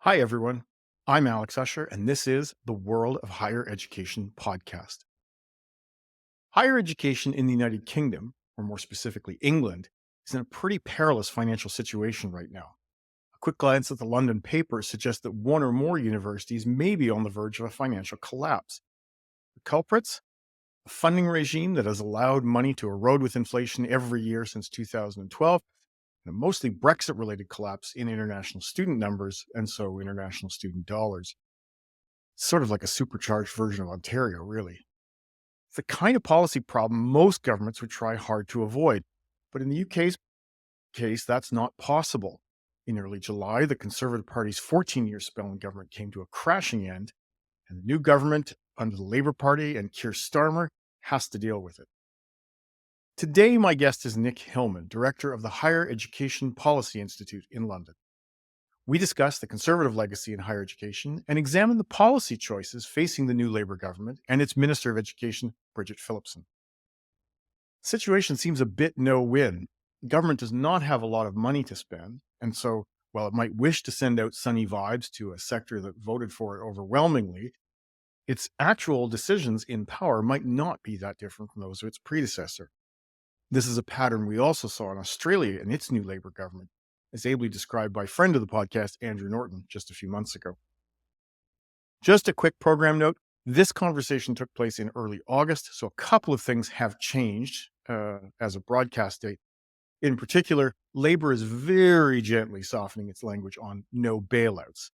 Hi, everyone. I'm Alex Usher, and this is the World of Higher Education podcast. Higher education in the United Kingdom, or more specifically England, is in a pretty perilous financial situation right now. A quick glance at the London papers suggests that one or more universities may be on the verge of a financial collapse. The culprits? A funding regime that has allowed money to erode with inflation every year since 2012, and a mostly Brexit related collapse in international student numbers and so international student dollars. Sort of like a supercharged version of Ontario, really. It's the kind of policy problem most governments would try hard to avoid. But in the UK's case, that's not possible. In early July, the Conservative Party's 14-year spell in government came to a crashing end, and the new government under the Labour Party and Keir Starmer has to deal with it. Today, my guest is Nick Hillman, director of the Higher Education Policy Institute in London. We discuss the Conservative legacy in higher education and examine the policy choices facing the new Labour government and its Minister of Education, Bridget Phillipson. The situation seems a bit no-win. The government does not have a lot of money to spend, and so while it might wish to send out sunny vibes to a sector that voted for it overwhelmingly, its actual decisions in power might not be that different from those of its predecessor. This is a pattern we also saw in Australia and its new Labour government, as ably described by friend of the podcast, Andrew Norton, just a few months ago. Just a quick program note, this conversation took place in early August, so a couple of things have changed as a broadcast date. In particular, Labour is very gently softening its language on no bailouts.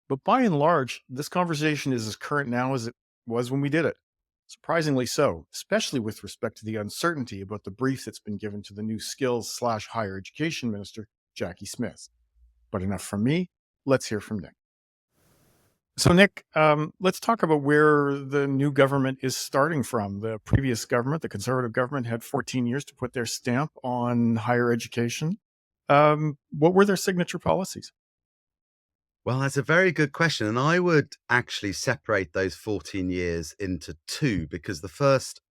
But by and large, this conversation is as current now as it was when we did it. Surprisingly so, especially with respect to the uncertainty about the brief that's been given to the new skills/higher education minister, Jackie Smith. But enough from me. Let's hear from Nick. So, Nick, let's talk about where the new government is starting from. The previous government, the Conservative government, had 14 years to put their stamp on higher education. What were their signature policies? Well, that's a very good question. And I would actually separate those 14 years into two, because the first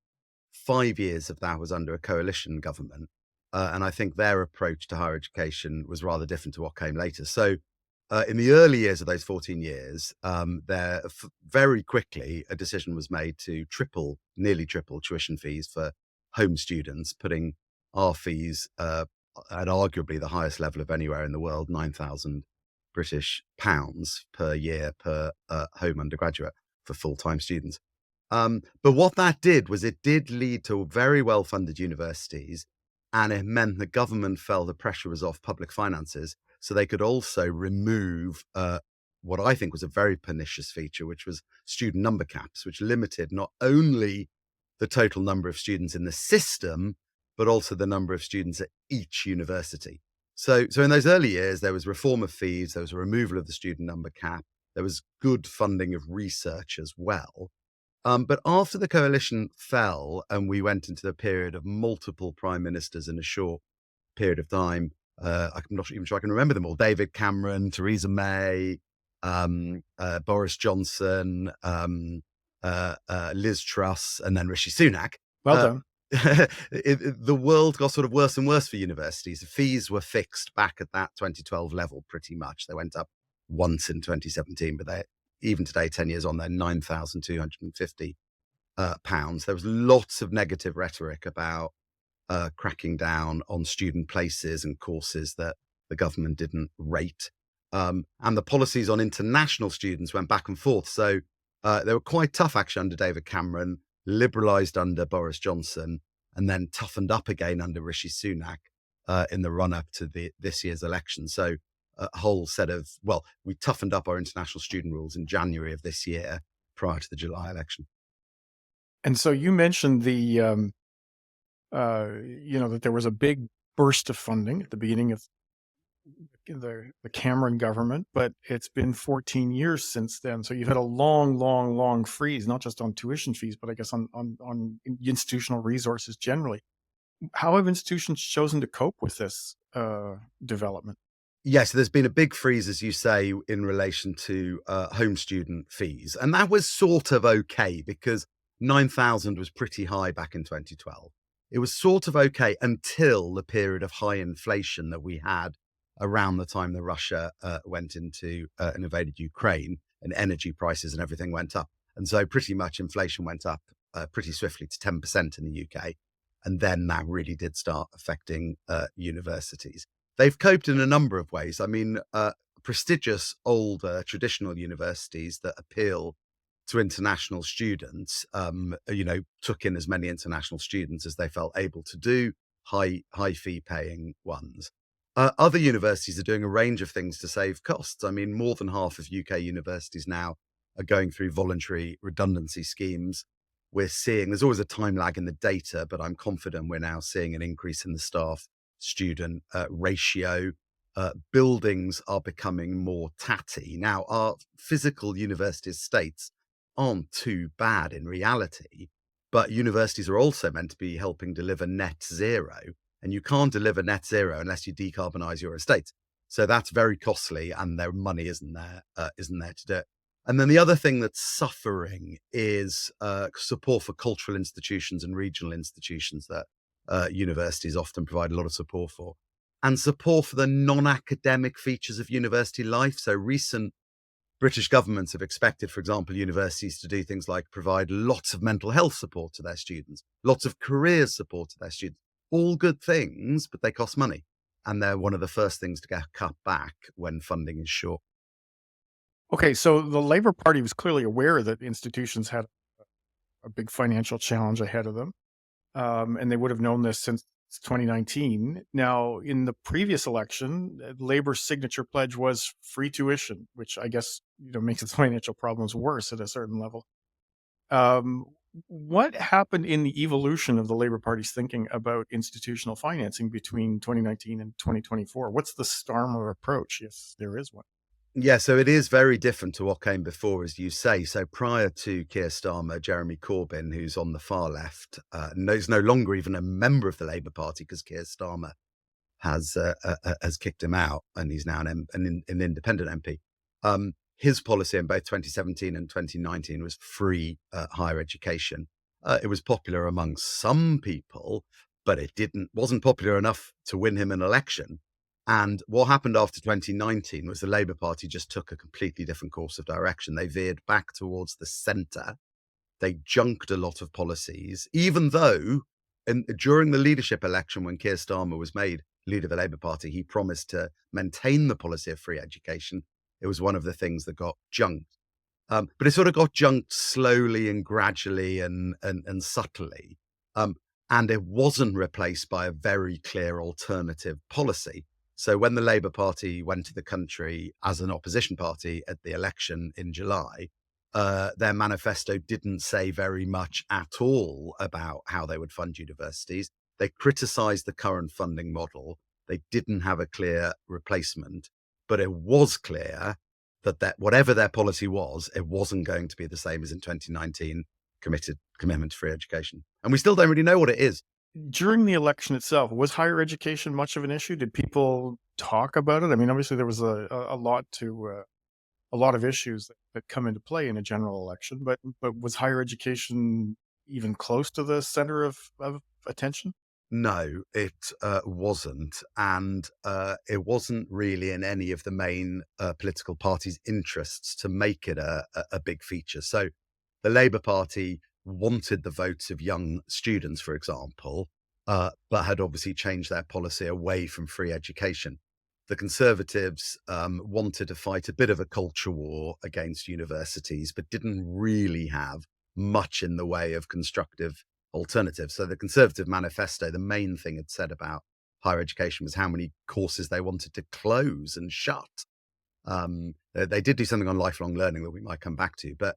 5 years of that was under a coalition government. And I think their approach to higher education was rather different to what came later. So in the early years of those 14 years, very quickly a decision was made to nearly triple tuition fees for home students, putting our fees at arguably the highest level of anywhere in the world, 9,000 British pounds per year per home undergraduate for full-time students. But what that did was it did lead to very well-funded universities, and it meant the government felt the pressure was off public finances, so they could also remove what I think was a very pernicious feature, which was student number caps, which limited not only the total number of students in the system, but also the number of students at each university. So in those early years, there was reform of fees, there was a removal of the student number cap, there was good funding of research as well. But after the coalition fell and we went into the period of multiple prime ministers in a short period of time, I'm not even sure I can remember them all: David Cameron, Theresa May, Boris Johnson, Liz Truss, and then Rishi Sunak. Well done. The world got sort of worse and worse for universities. The fees were fixed back at that 2012 level pretty much. They went up once in 2017, but even today, 10 years on, they're £9,250. There was lots of negative rhetoric about cracking down on student places and courses that the government didn't rate. And the policies on international students went back and forth. So they were quite tough actually under David Cameron, liberalised under Boris Johnson, and then toughened up again under Rishi Sunak in the run-up to this year's election. So a whole set of, we toughened up our international student rules in January of this year prior to the July election. And so you mentioned that there was a big burst of funding at the beginning of the Cameron government, but it's been 14 years since then. So you've had a long freeze, not just on tuition fees, but I guess on institutional resources generally. How have institutions chosen to cope with this development? Yes, there's been a big freeze, as you say, in relation to home student fees. And that was sort of okay because 9,000 was pretty high back in 2012. It was sort of okay until the period of high inflation that we had around the time that Russia went into and invaded Ukraine, and energy prices and everything went up. And so pretty much inflation went up pretty swiftly to 10% in the UK. And then that really did start affecting universities. They've coped in a number of ways. I mean, prestigious older traditional universities that appeal to international students, took in as many international students as they felt able to do, high fee paying ones. Other universities are doing a range of things to save costs. I mean, more than half of UK universities now are going through voluntary redundancy schemes. We're seeing there's always a time lag in the data, but I'm confident we're now seeing an increase in the staff student ratio. Buildings are becoming more tatty. Now, our physical university estates aren't too bad in reality, but universities are also meant to be helping deliver net zero. And you can't deliver net zero unless you decarbonize your estate. So that's very costly, and their money isn't there to do it. And then the other thing that's suffering is support for cultural institutions and regional institutions that universities often provide a lot of support for, and support for the non-academic features of university life. So recent British governments have expected, for example, universities to do things like provide lots of mental health support to their students, lots of careers support to their students. All good things, but they cost money. And they're one of the first things to get cut back when funding is short. Okay, so the Labour Party was clearly aware that institutions had a big financial challenge ahead of them, and they would have known this since 2019. Now, in the previous election, Labour's signature pledge was free tuition, which I guess makes its financial problems worse at a certain level. Um, what happened in the evolution of the Labour Party's thinking about institutional financing between 2019 and 2024? What's the Starmer approach, if there is one? Yeah, so it is very different to what came before, as you say. So prior to Keir Starmer, Jeremy Corbyn, who's on the far left, is no longer even a member of the Labour Party because Keir Starmer has kicked him out, and he's now an independent MP. His policy in both 2017 and 2019 was free higher education. It was popular among some people, but wasn't popular enough to win him an election. And what happened after 2019 was the Labour Party just took a completely different course of direction. They veered back towards the centre. They junked a lot of policies, even though during the leadership election, when Keir Starmer was made leader of the Labour Party, he promised to maintain the policy of free education. It was one of the things that got junked. But it sort of got junked slowly and gradually and subtly. Um, and it wasn't replaced by a very clear alternative policy. So when the Labour Party went to the country as an opposition party at the election in July, their manifesto didn't say very much at all about how they would fund universities. They criticised the current funding model. They didn't have a clear replacement, but it was clear that whatever their policy was, it wasn't going to be the same as in 2019 commitment to free education. And we still don't really know what it is. During the election itself, was higher education much of an issue? Did people talk about it? I mean, obviously there was a lot to a lot of issues that come into play in a general election, but was higher education even close to the center of attention? No, it wasn't. And it wasn't really in any of the main political parties' interests to make it a big feature. So the Labour Party wanted the votes of young students, for example, but had obviously changed their policy away from free education. The Conservatives wanted to fight a bit of a culture war against universities, but didn't really have much in the way of constructive alternatives. So the Conservative manifesto, the main thing it said about higher education was how many courses they wanted to close and shut. They did do something on lifelong learning that we might come back to, but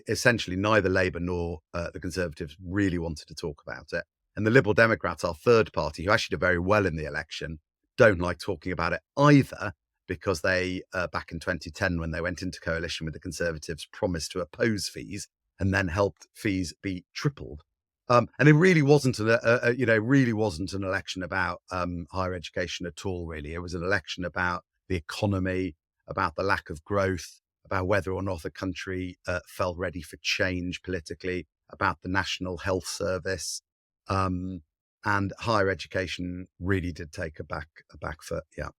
essentially neither Labour nor the Conservatives really wanted to talk about it. And the Liberal Democrats, our third party, who actually did very well in the election, don't like talking about it either, because they, back in 2010, when they went into coalition with the Conservatives, promised to oppose fees and then helped fees be tripled. And it really wasn't really wasn't an election about higher education at all. Really, it was an election about the economy, about the lack of growth, about whether or not the country felt ready for change politically, about the National Health Service, and higher education really did take a back foot. Yeah.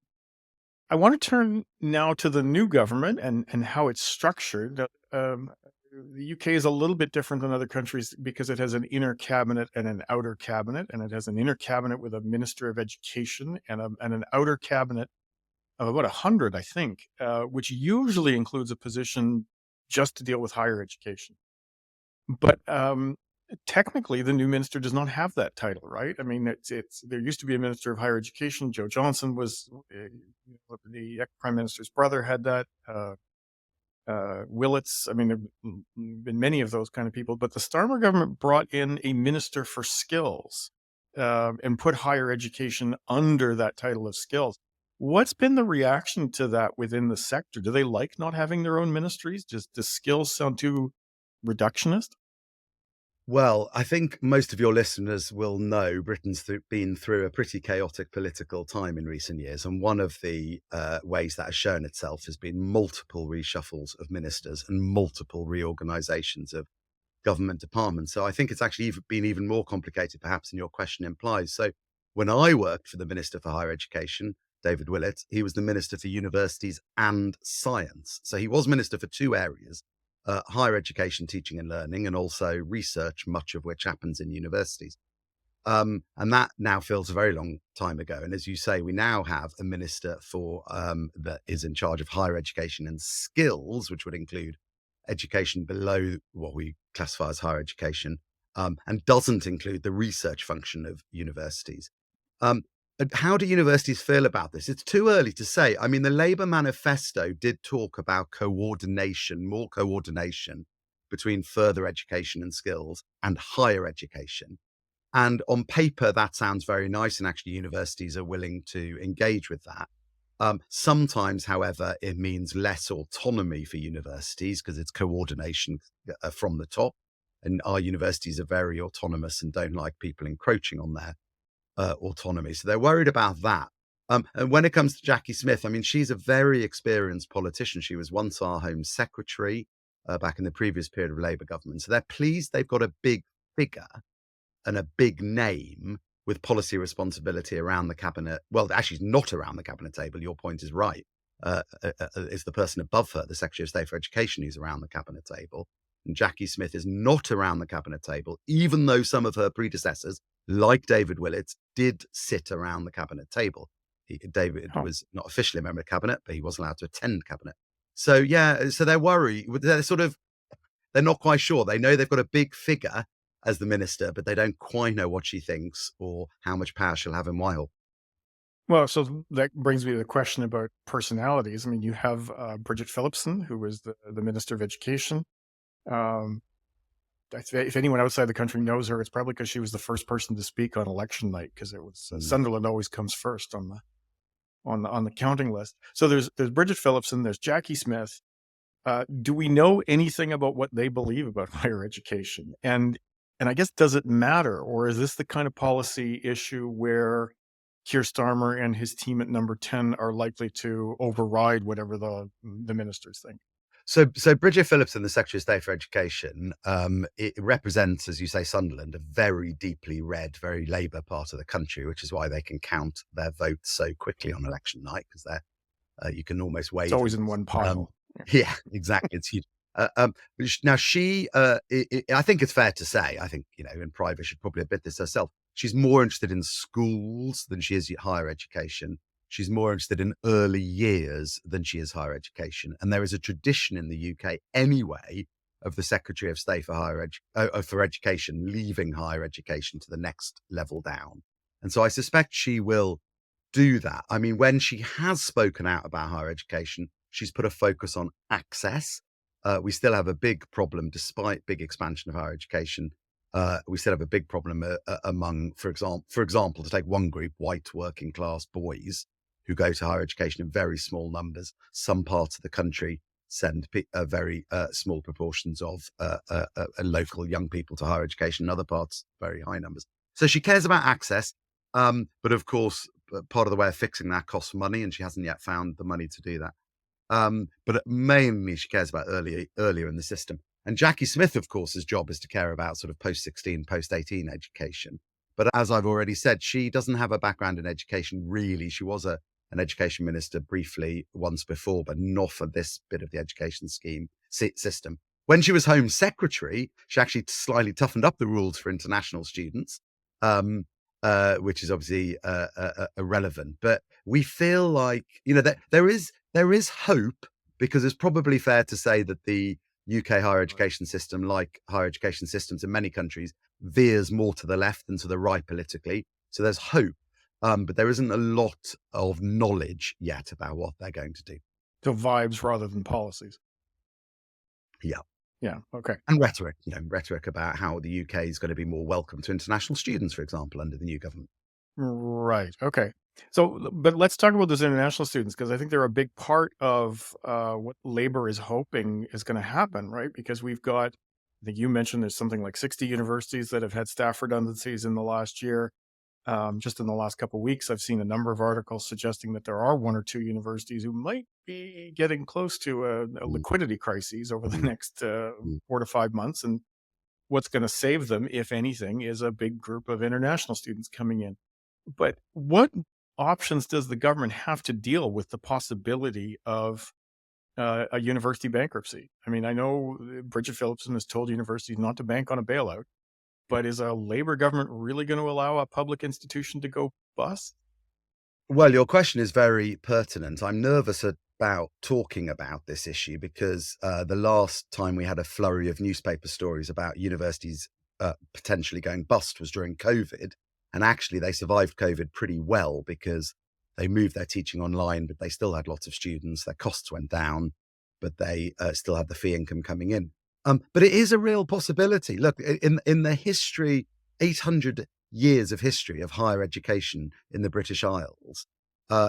I want to turn now to the new government and how it's structured. The UK is a little bit different than other countries because it has an inner cabinet and an outer cabinet, and it has an inner cabinet with a minister of education and an outer cabinet of about 100, I think, which usually includes a position just to deal with higher education. But technically, the new minister does not have that title, right? I mean, it's there used to be a minister of higher education. Joe Johnson was the ex-prime minister's brother had that. Willits. I mean, there've been many of those kind of people, but the Starmer government brought in a minister for skills and put higher education under that title of skills. What's been the reaction to that within the sector? Do they like not having their own ministries? Does skills sound too reductionist? Well, I think most of your listeners will know Britain's been through a pretty chaotic political time in recent years. And one of the ways that has shown itself has been multiple reshuffles of ministers and multiple reorganizations of government departments. So I think it's actually been even more complicated, perhaps, than your question implies. So when I worked for the Minister for Higher Education, David Willett, he was the Minister for Universities and Science. So he was Minister for two areas, higher education, teaching and learning, and also research, much of which happens in universities. And that now feels a very long time ago. And as you say, we now have a minister for that is in charge of higher education and skills, which would include education below what we classify as higher education, and doesn't include the research function of universities. Um, and how do universities feel about this? It's too early to say. I mean, the Labour manifesto did talk about coordination, more coordination between further education and skills and higher education. And on paper, that sounds very nice. And actually, universities are willing to engage with that. Sometimes, however, it means less autonomy for universities because it's coordination from the top. And our universities are very autonomous and don't like people encroaching on their autonomy. So they're worried about that. And when it comes to Jackie Smith, I mean, she's a very experienced politician. She was once our Home Secretary back in the previous period of Labour government. So they're pleased they've got a big figure and a big name with policy responsibility around the cabinet. Well, actually, not around the cabinet table. Your point is right. It's the person above her, the Secretary of State for Education, who's around the cabinet table. And Jackie Smith is not around the cabinet table, even though some of her predecessors, like David Willits, did sit around the cabinet table. David Oh, was not officially a member of cabinet, but he was allowed to attend cabinet. So yeah, so they're worried. They're not quite sure. They know they've got a big figure as the minister, but they don't quite know what she thinks or how much power she'll have in Whitehall. well, so that brings me to the question about personalities. I mean, you have Bridget Phillipson, who was the Minister of Education. Um, if anyone outside the country knows her, it's probably because she was the first person to speak on election night, because it was Mm. Sunderland always comes first on the counting list. So there's Bridget Phillipson, there's Jackie Smith. Do we know anything about what they believe about higher education? And I guess, does it matter, or is this the kind of policy issue where Keir Starmer and his team at Number 10 are likely to override whatever the ministers think? So Bridget Phillipson, the Secretary of State for Education, it represents, as you say, Sunderland, a very deeply red, very Labour part of the country, which is why they can count their votes so quickly on election night because they're you can almost It's weigh always them. in one Um, pile. yeah, exactly. It's huge. Now I think it's fair to say, I think, in private, she'd probably admit this herself. She's more interested in schools than she is higher education. She's more interested in early years than she is higher education. And there is a tradition in the UK anyway of the Secretary of State for for Education leaving higher education to the next level down. And so I suspect she will do that. I mean, when she has spoken out about higher education, she's put a focus on access. We still have a big problem, despite big expansion of higher education. We still have a big problem among, for example, to take one group, white working class boys who go to higher education in very small numbers. Some parts of the country send very small proportions of local young people to higher education. In other parts, very high numbers. So she cares about access. But of course, part of the way of fixing that costs money, and she hasn't yet found the money to do that. But mainly she cares about earlier in the system. And Jackie Smith, of course, his job is to care about sort of post 16, post 18 education. But as I've already said, she doesn't have a background in education, really. She was a an education minister briefly once before, but not for this bit of the education system. When she was Home Secretary, she actually slightly toughened up the rules for international students, um, which is obviously irrelevant. But we feel like, that there is hope, because it's probably fair to say that the UK higher education system, like higher education systems in many countries, veers more to the left than to the right politically. So there's hope, but there isn't a lot of knowledge yet about what they're going to do. So vibes rather than policies. Yeah. Yeah. Okay. And rhetoric about how the UK is going to be more welcome to international students, for example, under the new government. Right. Okay. So, but let's talk about those international students, because I think they're a big part of what Labor is hoping is going to happen, right? Because we've got, I think you mentioned there's something like 60 universities that have had staff redundancies in the last year. Just in the last couple of weeks, I've seen a number of articles suggesting that there are one or two universities who might be getting close to a Mm, liquidity crisis over the mm, next mm. 4 to 5 months. And what's going to save them, if anything, is a big group of international students coming in. But what options does the government have to deal with the possibility of a university bankruptcy? I mean, I know Bridget Phillipson has told universities not to bank on a bailout, but is a Labor government really going to allow a public institution to go bust? Well, your question is very pertinent. I'm nervous about talking about this issue because the last time we had a flurry of newspaper stories about universities potentially going bust was during COVID. And actually, they survived COVID pretty well because they moved their teaching online, but they still had lots of students. Their costs went down, but they still had the fee income coming in. But it is a real possibility. Look, in the history, 800 years of history of higher education in the British Isles,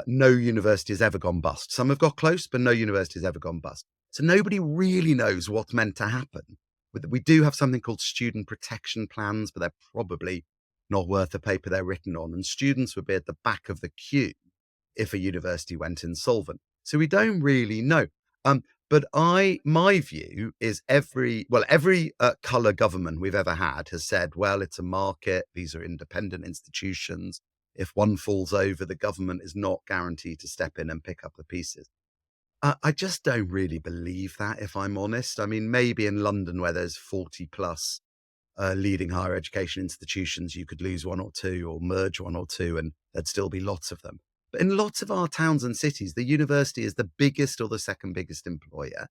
no university has ever gone bust. Some have got close, but no university has ever gone bust. So nobody really knows what's meant to happen. We do have something called student protection plans, but they're probably not worth the paper they're written on. And students would be at the back of the queue if a university went insolvent. So we don't really know. But my view is every colour government we've ever had has said, well, it's a market. These are independent institutions. If one falls over, the government is not guaranteed to step in and pick up the pieces. I just don't really believe that, if I'm honest. I mean, maybe in London, where there's 40 plus leading higher education institutions, you could lose one or two or merge one or two, and there'd still be lots of them. But in lots of our towns and cities, the university is the biggest or the second biggest employer.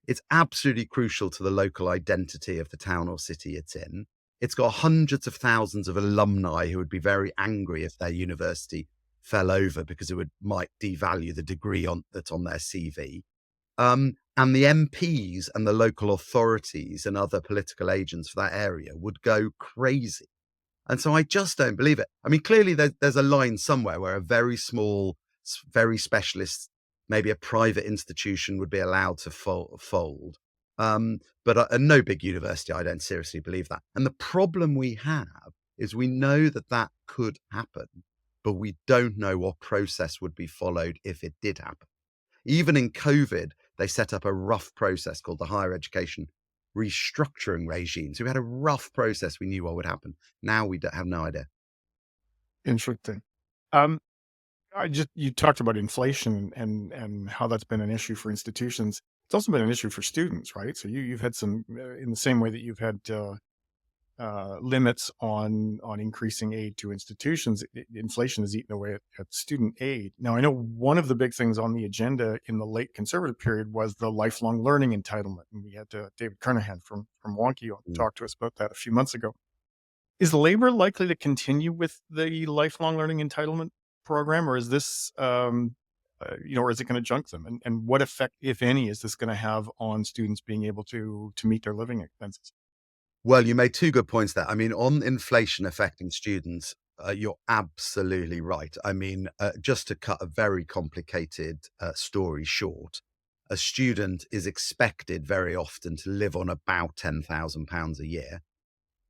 It's absolutely crucial to the local identity of the town or city it's in. It's got hundreds of thousands of alumni who would be very angry if their university fell over because might devalue the degree that's on their CV. And the MPs and the local authorities and other political agents for that area would go crazy. And so I just don't believe it. I mean, clearly there's a line somewhere where a very small, very specialist, maybe a private institution would be allowed to fold. But no big university, I don't seriously believe that. And the problem we have is we know that that could happen, but we don't know what process would be followed if it did happen. Even in COVID, they set up a rough process called the Higher Education Restructuring Regime. So we had a rough process. We knew what would happen. Now we don't have no idea. Interesting. Um, you talked about inflation and how that's been an issue for institutions. It's also been an issue for students, right? So you've had some in the same way that you've had limits on increasing aid to institutions. Inflation has eaten away at student aid. Now, I know one of the big things on the agenda in the late Conservative period was the lifelong learning entitlement, and we had David Kernahan from Wonky on Mm. talk to us about that a few months ago. Is Labor likely to continue with the lifelong learning entitlement program, or is this, or is it going to junk them? And what effect, if any, is this going to have on students being able to meet their living expenses? Well, you made two good points there. I mean, on inflation affecting students, you're absolutely right. I mean, just to cut a very complicated story short, a student is expected very often to live on about £10,000 a year.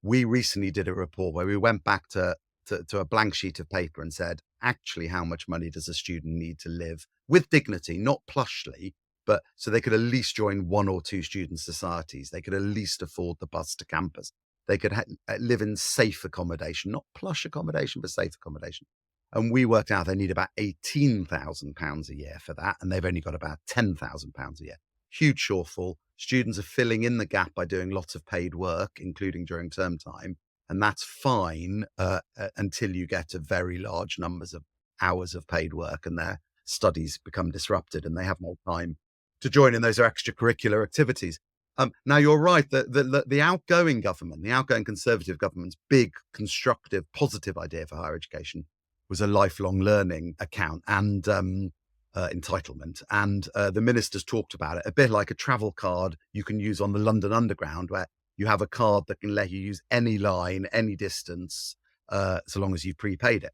We recently did a report where we went back to a blank sheet of paper and said, actually, how much money does a student need to live with dignity, not plushly, but so they could at least join one or two student societies. They could at least afford the bus to campus. They could live in safe accommodation, not plush accommodation, but safe accommodation. And we worked out they need about £18,000 a year for that, and they've only got about £10,000 a year. Huge shortfall. Students are filling in the gap by doing lots of paid work, including during term time, and that's fine until you get to very large numbers of hours of paid work and their studies become disrupted and they have no time to join in those extracurricular activities. Now, you're right that the outgoing government, the outgoing Conservative government's big, constructive, positive idea for higher education was a lifelong learning account and entitlement. And the ministers talked about it a bit like a travel card you can use on the London Underground, where you have a card that can let you use any line, any distance, so long as you've prepaid it.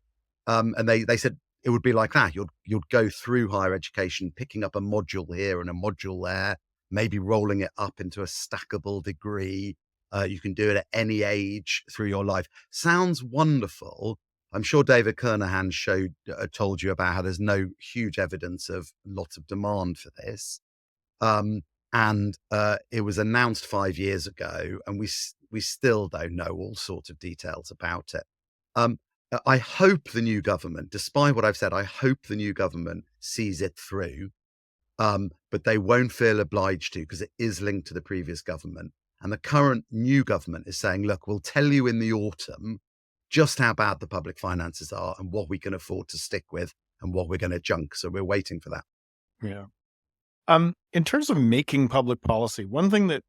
And they said it would be like that. You'd go through higher education, picking up a module here and a module there, maybe rolling it up into a stackable degree. You can do it at any age through your life. Sounds wonderful. I'm sure David Kernahan told you about how there's no huge evidence of lots of demand for this. And it was announced 5 years ago, and we still don't know all sorts of details about it. I hope the new government, despite what I've said, I hope the new government sees it through. But they won't feel obliged to, because it is linked to the previous government. And the current new government is saying, look, we'll tell you in the autumn just how bad the public finances are and what we can afford to stick with and what we're going to junk. So we're waiting for that. Yeah. In terms of making public policy, one thing that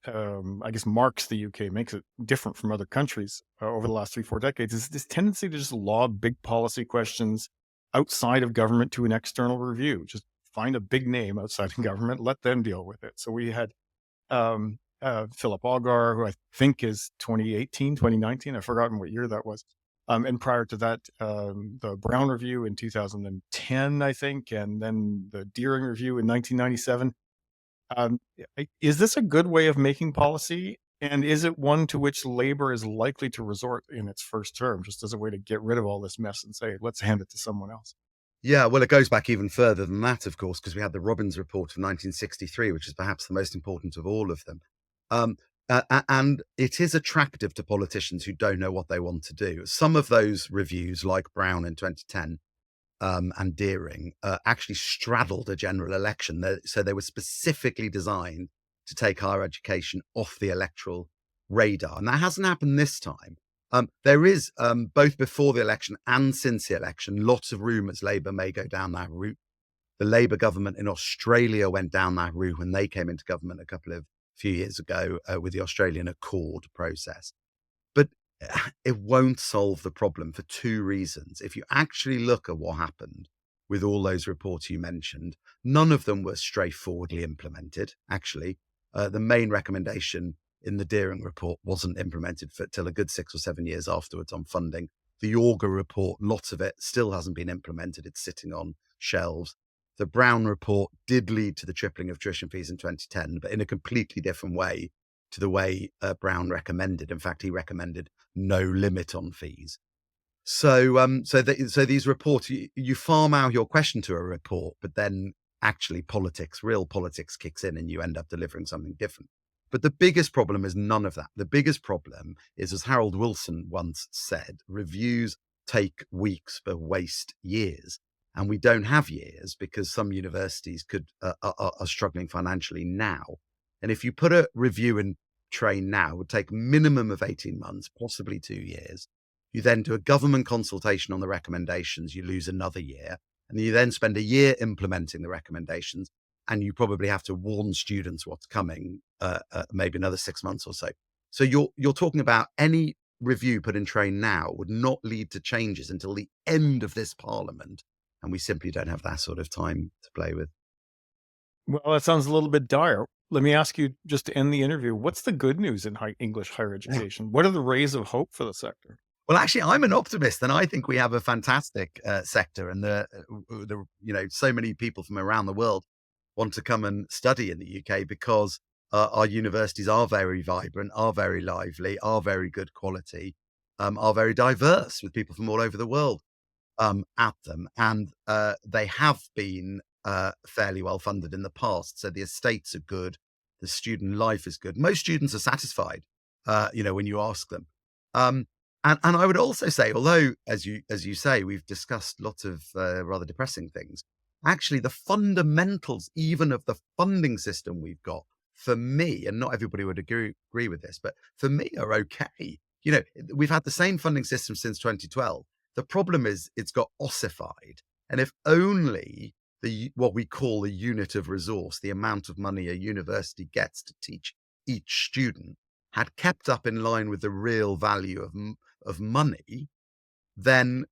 I guess marks the UK, makes it different from other countries over the last 3-4 decades, is this tendency to just lob big policy questions outside of government to an external review. Just find a big name outside of government, let them deal with it. So we had Philip Augar, who I think is 2018, 2019. I've forgotten what year that was. And prior to that, the Brown Review in 2010, I think, and then the Deering Review in 1997. Is this a good way of making policy? And is it one to which Labour is likely to resort in its first term, just as a way to get rid of all this mess and say, let's hand it to someone else? Yeah, well, it goes back even further than that, of course, because we had the Robbins Report of 1963, which is perhaps the most important of all of them. And it is attractive to politicians who don't know what they want to do. Some of those reviews, like Brown in 2010 and Deering, actually straddled a general election. So they were specifically designed to take higher education off the electoral radar. And that hasn't happened this time. There is, both before the election and since the election, lots of rumours Labour may go down that route. The Labour government in Australia went down that route when they came into government a few years ago with the Australian Accord process. But it won't solve the problem for two reasons. If you actually look at what happened with all those reports you mentioned, none of them were straightforwardly implemented, actually. The main recommendation in the Deering report wasn't implemented till a good 6 or 7 years afterwards on funding. The Auger report, lots of it still hasn't been implemented. It's sitting on shelves. The Brown report did lead to the tripling of tuition fees in 2010, but in a completely different way to the way Brown recommended. In fact, he recommended no limit on fees. So these reports, you farm out your question to a report, but then actually real politics kicks in and you end up delivering something different. But the biggest problem is none of that. The biggest problem is, as Harold Wilson once said, reviews take weeks but waste years. And we don't have years because some universities are struggling financially now. And if you put a review in train now, it would take minimum of 18 months, possibly 2 years. You then do a government consultation on the recommendations, you lose another year. And you then spend a year implementing the recommendations, and you probably have to warn students what's coming, maybe another 6 months or so. So you're talking about any review put in train now would not lead to changes until the end of this parliament. And we simply don't have that sort of time to play with. Well, that sounds a little bit dire. Let me ask you, just to end the interview, what's the good news in English higher education? What are the rays of hope for the sector? Well, actually, I'm an optimist, and I think we have a fantastic sector, and so many people from around the world want to come and study in the UK because our universities are very vibrant, are very lively, are very good quality, are very diverse with people from all over the world at them, and they have been fairly well funded in the past. So the estates are good, the student life is good. Most students are satisfied, when you ask them. And I would also say, although as you say, we've discussed lots of rather depressing things, actually the fundamentals, even of the funding system we've got, for me, and not everybody would agree with this, but for me are okay. You know, we've had the same funding system since 2012. The problem is it's got ossified. And if only the what we call the unit of resource, the amount of money a university gets to teach each student, had kept up in line with the real value of money, then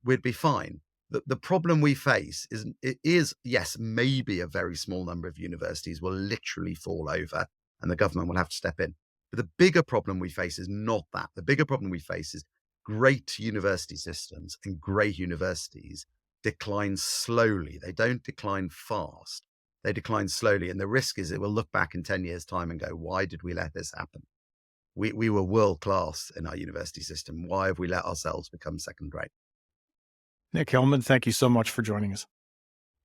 we'd be fine. The problem we face is, yes, maybe a very small number of universities will literally fall over and the government will have to step in. But the bigger problem we face is not that. The bigger problem we face is great university systems and great universities decline slowly. They don't decline fast. They decline slowly. And the risk is it will look back in 10 years' time and go, why did we let this happen? We were world class in our university system. Why have we let ourselves become second rate? Nick Hillman, thank you so much for joining us.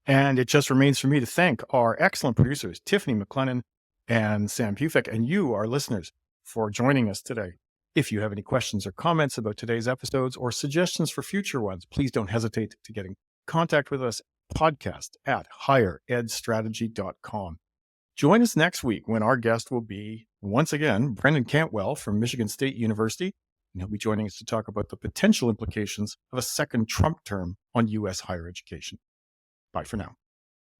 And it just remains for me to thank our excellent producers, Tiffany McLennan and Sam Pufek, and you, our listeners, for joining us today. If you have any questions or comments about today's episodes or suggestions for future ones, please don't hesitate to get in contact with us. Podcast at higheredstrategy.com. Join us next week when our guest will be, once again, Brendan Cantwell from Michigan State University. And he'll be joining us to talk about the potential implications of a second Trump term on U.S. higher education. Bye for now.